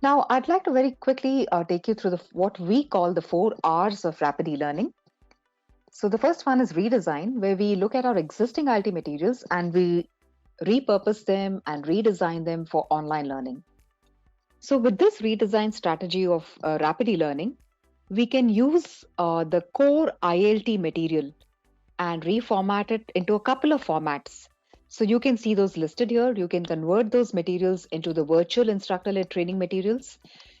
Now, I'd like to very quickly take you through what we call the 4 R's of rapid e-learning. So the first one is redesign, where we look at our existing ILT materials and we repurpose them and redesign them for online learning. So with this redesign strategy of rapid e-learning, we can use the core ILT material and reformat it into a couple of formats. So you can see those listed here. You can convert those materials into the virtual instructor-led training materials.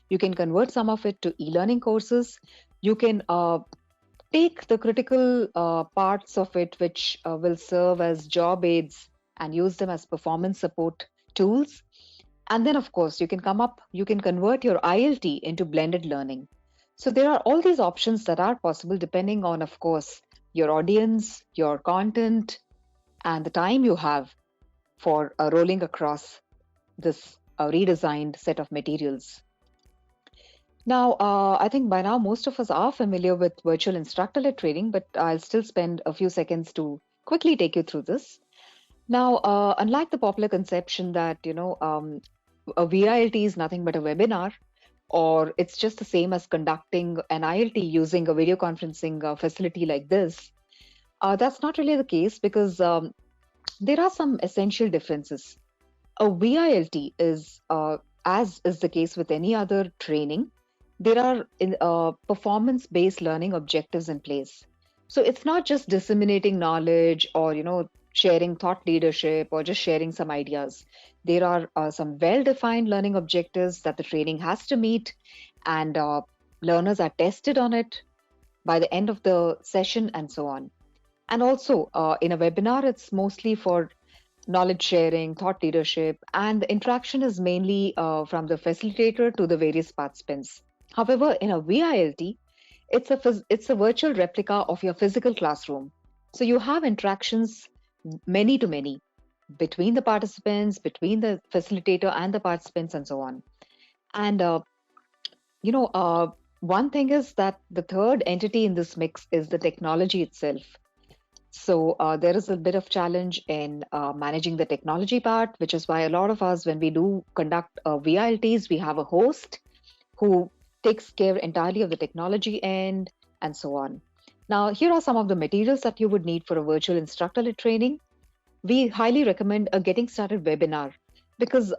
You can convert some of it to e-learning courses. You can take the critical parts of it, which will serve as job aids, and use them as performance support tools. And then, of course, you can convert your ILT into blended learning. So there are all these options that are possible depending on, of course, your audience, your content, and the time you have for rolling across this redesigned set of materials. Now, I think by now most of us are familiar with virtual instructor-led training, but I'll still spend a few seconds to quickly take you through this. Now, unlike the popular conception that, a VILT is nothing but a webinar, or it's just the same as conducting an ILT using a video conferencing facility like this, that's not really the case because there are some essential differences. A VILT is, as is the case with any other training, there are performance-based learning objectives in place. So it's not just disseminating knowledge or sharing thought leadership or just sharing some ideas. There are some well-defined learning objectives that the training has to meet, and learners are tested on it by the end of the session and so on. And also in a webinar, it's mostly for knowledge sharing, thought leadership, and the interaction is mainly from the facilitator to the various participants. However, in a VILT, it's a virtual replica of your physical classroom. So you have interactions many to many between the participants, between the facilitator and the participants, and so on. And one thing is that the third entity in this mix is the technology itself. So there is a bit of challenge in managing the technology part, which is why a lot of us, when we do conduct VILTs, we have a host who takes care entirely of the technology end and so on. Now, here are some of the materials that you would need for a virtual instructor-led training. We highly recommend a Getting Started webinar because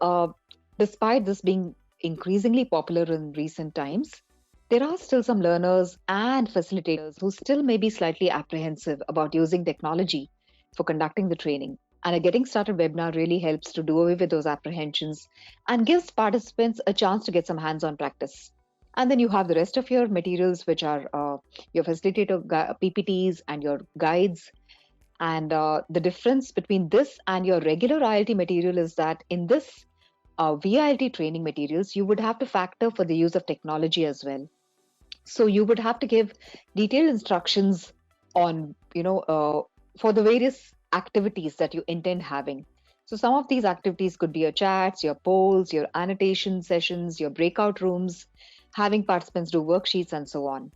despite this being increasingly popular in recent times, there are still some learners and facilitators who still may be slightly apprehensive about using technology for conducting the training. And a Getting Started webinar really helps to do away with those apprehensions and gives participants a chance to get some hands-on practice. And then you have the rest of your materials, which are your facilitator PPTs and your guides. And the difference between this and your regular ILT material is that in this VILT training materials, you would have to factor for the use of technology as well. So you would have to give detailed instructions on, for the various activities that you intend having. So some of these activities could be your chats, your polls, your annotation sessions, your breakout rooms, having participants do worksheets and so on.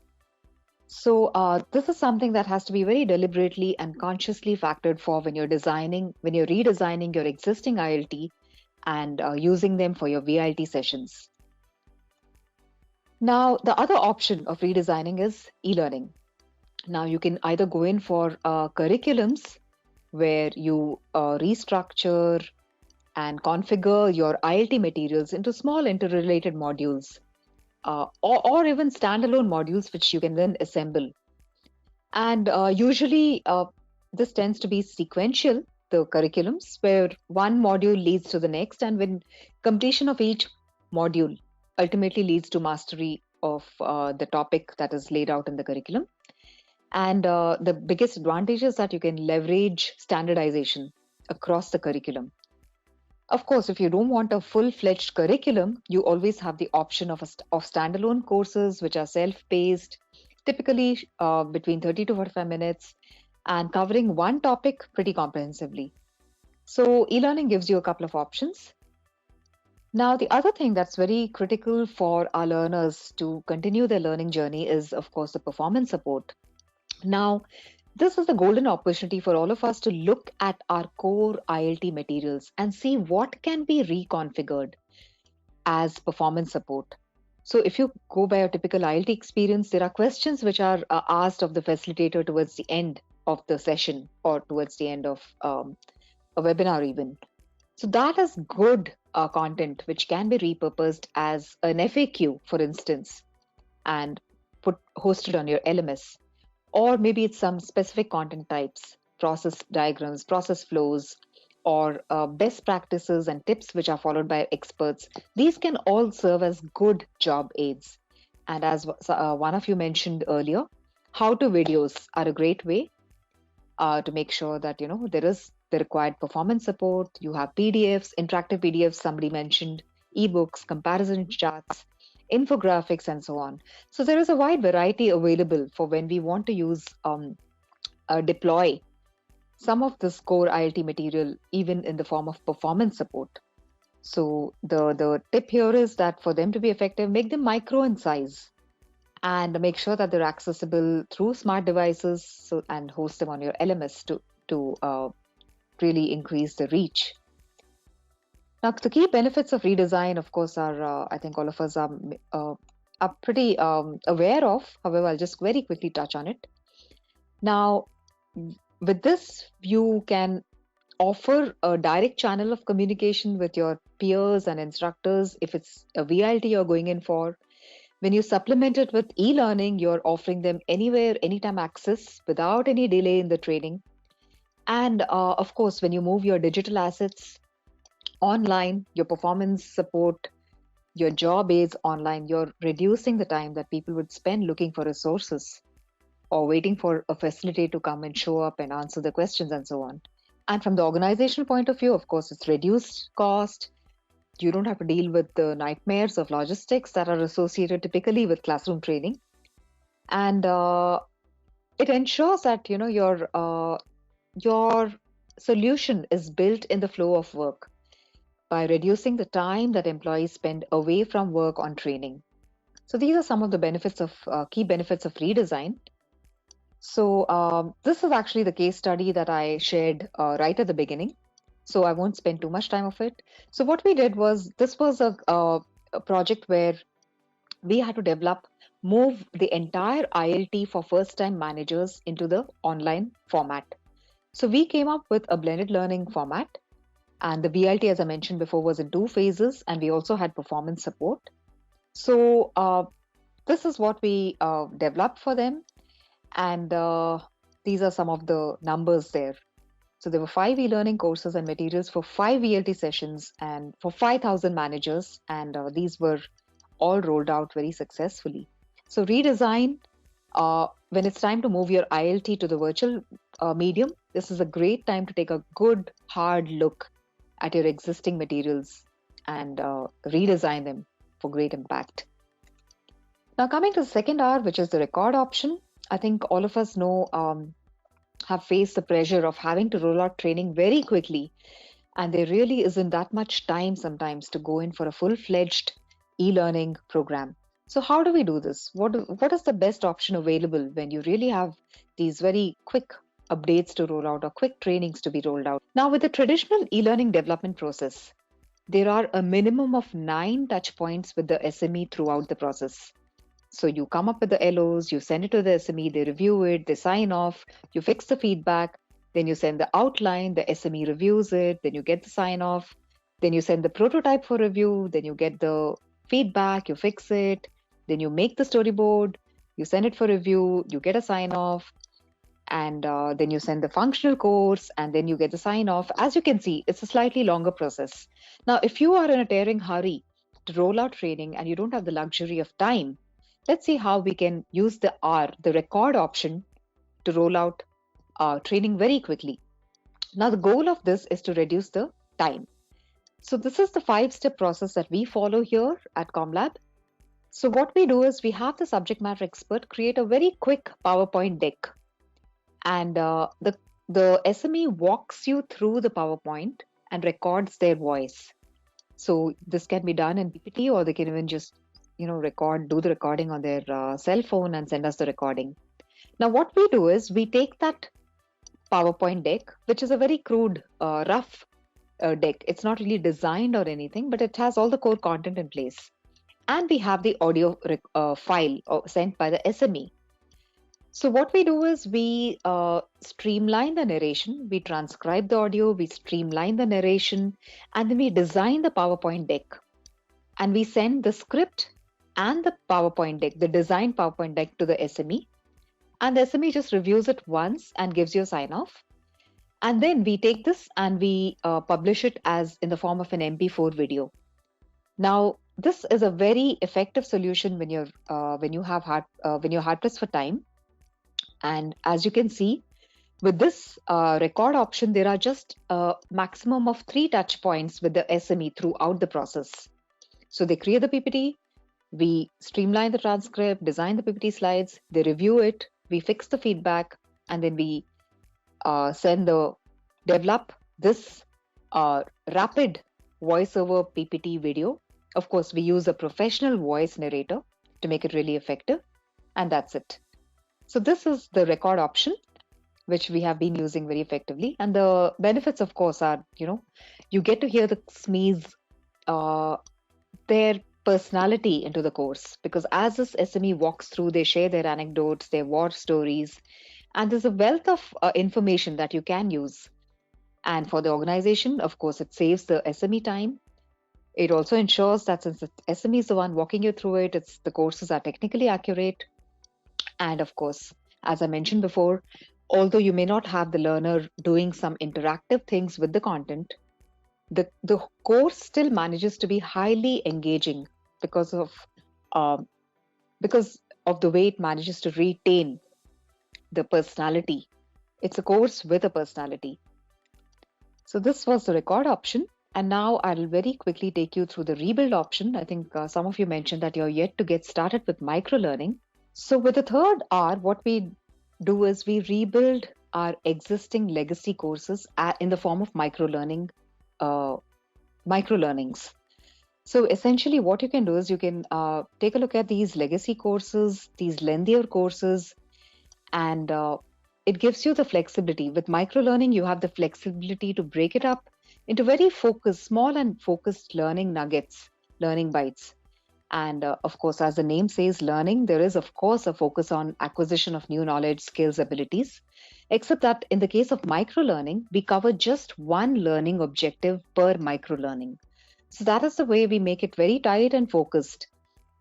So this is something that has to be very deliberately and consciously factored for when you're redesigning your existing ILT and using them for your VILT sessions. Now, the other option of redesigning is e-learning. Now, you can either go in for curriculums where you restructure and configure your ILT materials into small interrelated modules, or even standalone modules which you can then assemble. And usually this tends to be sequential, the curriculums, where one module leads to the next, and when completion of each module ultimately leads to mastery of the topic that is laid out in the curriculum. And the biggest advantage is that you can leverage standardization across the curriculum. Of course, if you don't want a full-fledged curriculum, you always have the option of standalone courses, which are self-paced, typically between 30 to 45 minutes, and covering one topic pretty comprehensively. So e-learning gives you a couple of options. Now, the other thing that's very critical for our learners to continue their learning journey is, of course, the performance support. Now, this is the golden opportunity for all of us to look at our core ILT materials and see what can be reconfigured. as performance support. So if you go by a typical IELTS experience, there are questions which are asked of the facilitator towards the end of the session or towards the end of a webinar even. So that is good content which can be repurposed as an FAQ, for instance, and hosted on your LMS. Or maybe it's some specific content types, process diagrams, process flows, or best practices and tips which are followed by experts. These can all serve as good job aids. And as one of you mentioned earlier, how-to videos are a great way to make sure that there is the required performance support. You have PDFs, interactive PDFs, somebody mentioned, ebooks, comparison charts, infographics, and so on. So there is a wide variety available for when we want to use deploy some of this core IELTS material even in the form of performance support. So the tip here is that for them to be effective, make them micro in size and make sure that they're accessible through smart devices, and host them on your LMS to really increase the reach. Now, the key benefits of redesign, of course, are I think all of us are pretty aware of. However, I'll just very quickly touch on it. Now, with this, you can offer a direct channel of communication with your peers and instructors if it's a VILT you're going in for. When you supplement it with e-learning, you're offering them anywhere, anytime access without any delay in the training. And of course, when you move your digital assets online, your performance support, your job aids online, you're reducing the time that people would spend looking for resources or waiting for a facilitator to come and show up and answer the questions and so on. And from the organizational point of view, of course, it's reduced cost. You don't have to deal with the nightmares of logistics that are associated typically with classroom training. And it ensures that your solution is built in the flow of work by reducing the time that employees spend away from work on training. So these are some of the benefits of key benefits of redesign. So this is actually the case study that I shared right at the beginning. So I won't spend too much time of it. So what we did was, this was a project where we had to move the entire IELTS for first-time managers into the online format. So we came up with a blended learning format, and the VILT, as I mentioned before, was in 2 phases, and we also had performance support. So this is what we developed for them, and these are some of the numbers there. So there were 5 e-learning courses and materials for 5 VLT sessions and for 5,000 managers, and these were all rolled out very successfully. So redesign, when it's time to move your IELTS to the virtual medium, this is a great time to take a good hard look at your existing materials and redesign them for great impact. Now coming to the second R, which is the record option. I think all of us know have faced the pressure of having to roll out training very quickly, and there really isn't that much time sometimes to go in for a full-fledged e-learning program. So how do we do this? What is the best option available when you really have these very quick updates to roll out or quick trainings to be rolled out? Now, with the traditional e-learning development process, there are a minimum of 9 touch points with the SME throughout the process. So you come up with the LOs, you send it to the SME, they review it, they sign off, you fix the feedback, then you send the outline, the SME reviews it, then you get the sign off, then you send the prototype for review, then you get the feedback, you fix it, then you make the storyboard, you send it for review, you get a sign off, and then you send the functional course, and then you get the sign off. As you can see, it's a slightly longer process. Now, if you are in a tearing hurry to roll out training and you don't have the luxury of time, let's see how we can use the R, the record option, to roll out training very quickly. Now, the goal of this is to reduce the time. So this is the 5-step process that we follow here at ComLab. So what we do is we have the subject matter expert create a very quick PowerPoint deck. And the SME walks you through the PowerPoint and records their voice. So this can be done in PPT, or they can even just do the recording on their cell phone and send us the recording. Now what we do is we take that PowerPoint deck, which is a very crude, rough deck. It's not really designed or anything, but it has all the core content in place. And we have the audio file sent by the SME. So what we do is we streamline the narration, we transcribe the audio, we streamline the narration, and then we design the PowerPoint deck. And we send the script and the PowerPoint deck, the designed PowerPoint deck, to the SME. And the SME just reviews it once and gives you a sign off. And then we take this and we publish it as in the form of an MP4 video. Now, this is a very effective solution when you're when you're hard pressed for time. And as you can see, with this record option, there are just a maximum of 3 touch points with the SME throughout the process. So they create the PPT, we streamline the transcript, design the PPT slides, they review it, we fix the feedback, and then we develop this rapid voiceover PPT video. Of course, we use a professional voice narrator to make it really effective, and that's it. So this is the record option, which we have been using very effectively. And the benefits, of course, are, you get to hear the SMEs, their personality into the course, because as this SME walks through, they share their anecdotes, their war stories, and there's a wealth of information that you can use. And for the organization, of course, it saves the SME time. It also ensures that since the SME is the one walking you through it, the courses are technically accurate. And of course, as I mentioned before, although you may not have the learner doing some interactive things with the content, the course still manages to be highly engaging because of the way it manages to retain the personality. It's a course with a personality. So this was the record option. And now I'll very quickly take you through the rebuild option. I think some of you mentioned that you're yet to get started with microlearning. So with the third R, what we do is we rebuild our existing legacy courses in the form of microlearnings. So essentially what you can do is you can take a look at these legacy courses, these lengthier courses, and it gives you the flexibility. With microlearning, you have the flexibility to break it up into very focused, small and focused learning nuggets, learning bites. And of course, as the name says, learning, there is, of course, a focus on acquisition of new knowledge, skills, abilities, except that in the case of microlearning, we cover just one learning objective per microlearning. So that is the way we make it very tight and focused.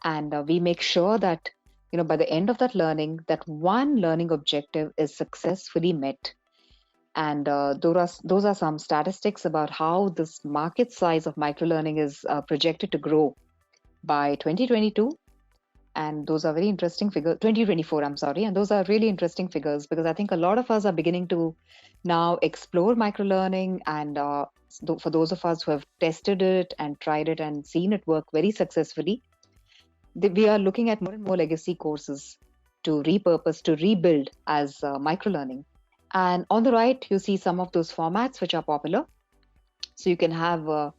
And we make sure that, by the end of that learning, that one learning objective is successfully met. And those are some statistics about how this market size of microlearning is projected to grow by 2022, and those are very interesting figures. 2024, I'm sorry, and those are really interesting figures, because I think a lot of us are beginning to now explore microlearning, and for those of us who have tested it and tried it and seen it work very successfully, we are looking at more and more legacy courses to repurpose, to rebuild as microlearning. And on the right, you see some of those formats which are popular. So you can have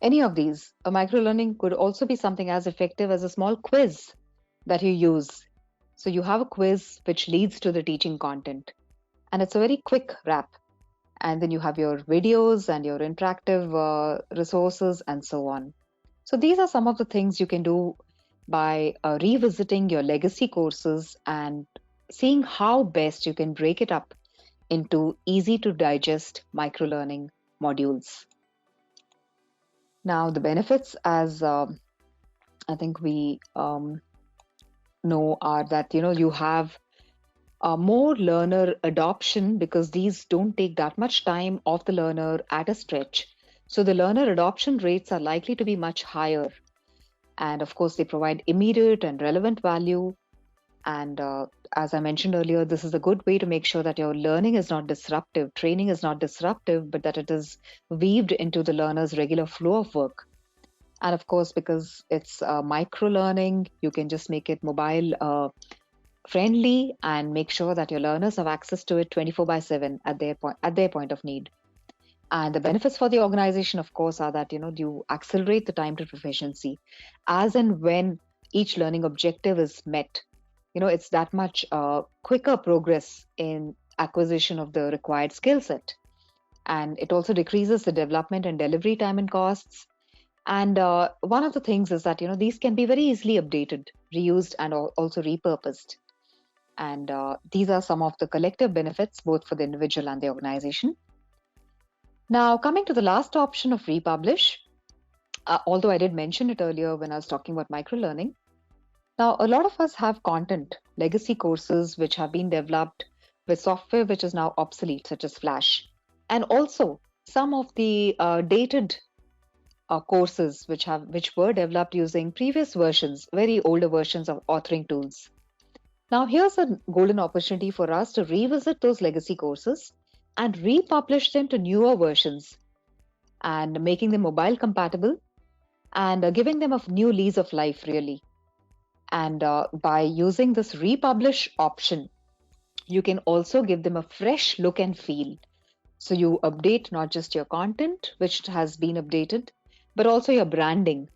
any of these. A microlearning could also be something as effective as a small quiz that you use. So you have a quiz which leads to the teaching content, and it's a very quick wrap. And then you have your videos and your interactive resources and so on. So these are some of the things you can do by revisiting your legacy courses and seeing how best you can break it up into easy to digest microlearning modules. Now, the benefits, as I think we know, are that you have more learner adoption, because these don't take that much time off the learner at a stretch. So the learner adoption rates are likely to be much higher. And of course, they provide immediate and relevant value. And as I mentioned earlier, this is a good way to make sure that your learning is not disruptive, training is not disruptive, but that it is weaved into the learner's regular flow of work. And of course, because it's micro-learning, you can just make it mobile friendly and make sure that your learners have access to it 24/7 at their point of need. And the benefits for the organization, of course, are that you accelerate the time to proficiency. As and when each learning objective is met, it's that much quicker progress in acquisition of the required skill set. and it also decreases the development and delivery time and costs. And one of the things is that these can be very easily updated, reused, and also repurposed. And these are some of the collective benefits, both for the individual and the organization. Now, coming to the last option of republish, although I did mention it earlier when I was talking about microlearning. Now, a lot of us have content, legacy courses which have been developed with software which is now obsolete, such as Flash, and also some of the dated courses which were developed using previous versions, very older versions of authoring tools. Now, here's a golden opportunity for us to revisit those legacy courses and republish them to newer versions and making them mobile compatible and giving them a new lease of life, really. And by using this republish option, you can also give them a fresh look and feel. So you update not just your content, which has been updated, but also your branding.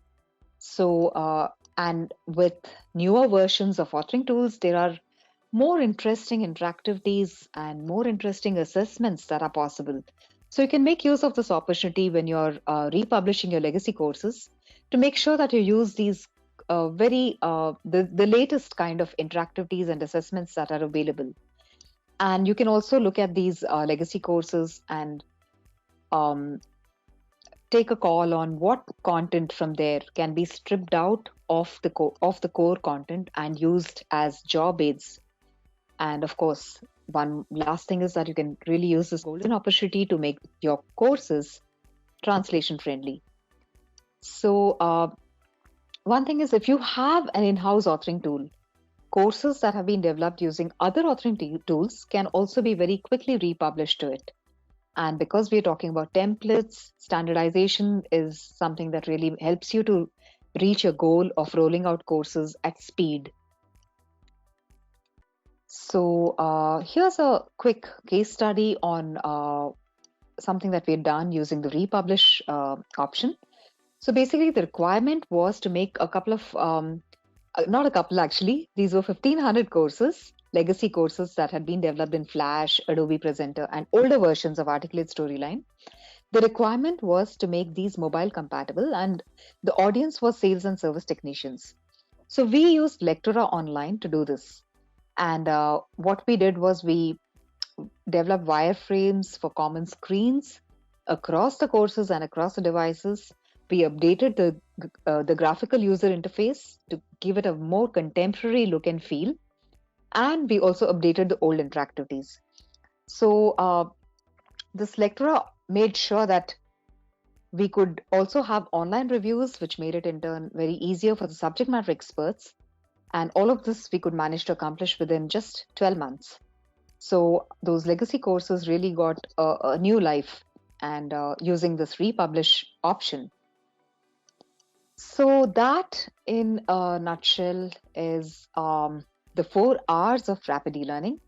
So, and with newer versions of authoring tools, there are more interesting interactivities and more interesting assessments that are possible. So you can make use of this opportunity when you're republishing your legacy courses to make sure that you use these the latest kind of interactivities and assessments that are available. And you can also look at these legacy courses and take a call on what content from there can be stripped out of the core content and used as job aids. And of course, one last thing is that you can really use this golden opportunity to make your courses translation friendly. So one thing is, if you have an in-house authoring tool, courses that have been developed using other authoring tools can also be very quickly republished to it. And because we're talking about templates, standardization is something that really helps you to reach your goal of rolling out courses at speed. So here's a quick case study on something that we've done using the republish option. So basically, the requirement was to make a couple of, not a couple actually, these were 1,500 courses, legacy courses that had been developed in Flash, Adobe Presenter, and older versions of Articulate Storyline. The requirement was to make these mobile compatible, and the audience was sales and service technicians. So we used Lectura Online to do this. And what we did was we developed wireframes for common screens across the courses and across the devices. We updated the graphical user interface to give it a more contemporary look and feel. And we also updated the old interactivities. So this Lectura made sure that we could also have online reviews, which made it in turn very easier for the subject matter experts. And all of this we could manage to accomplish within just 12 months. So those legacy courses really got a new life and using this republish option. So that in a nutshell is the 4 R's of rapid e-learning.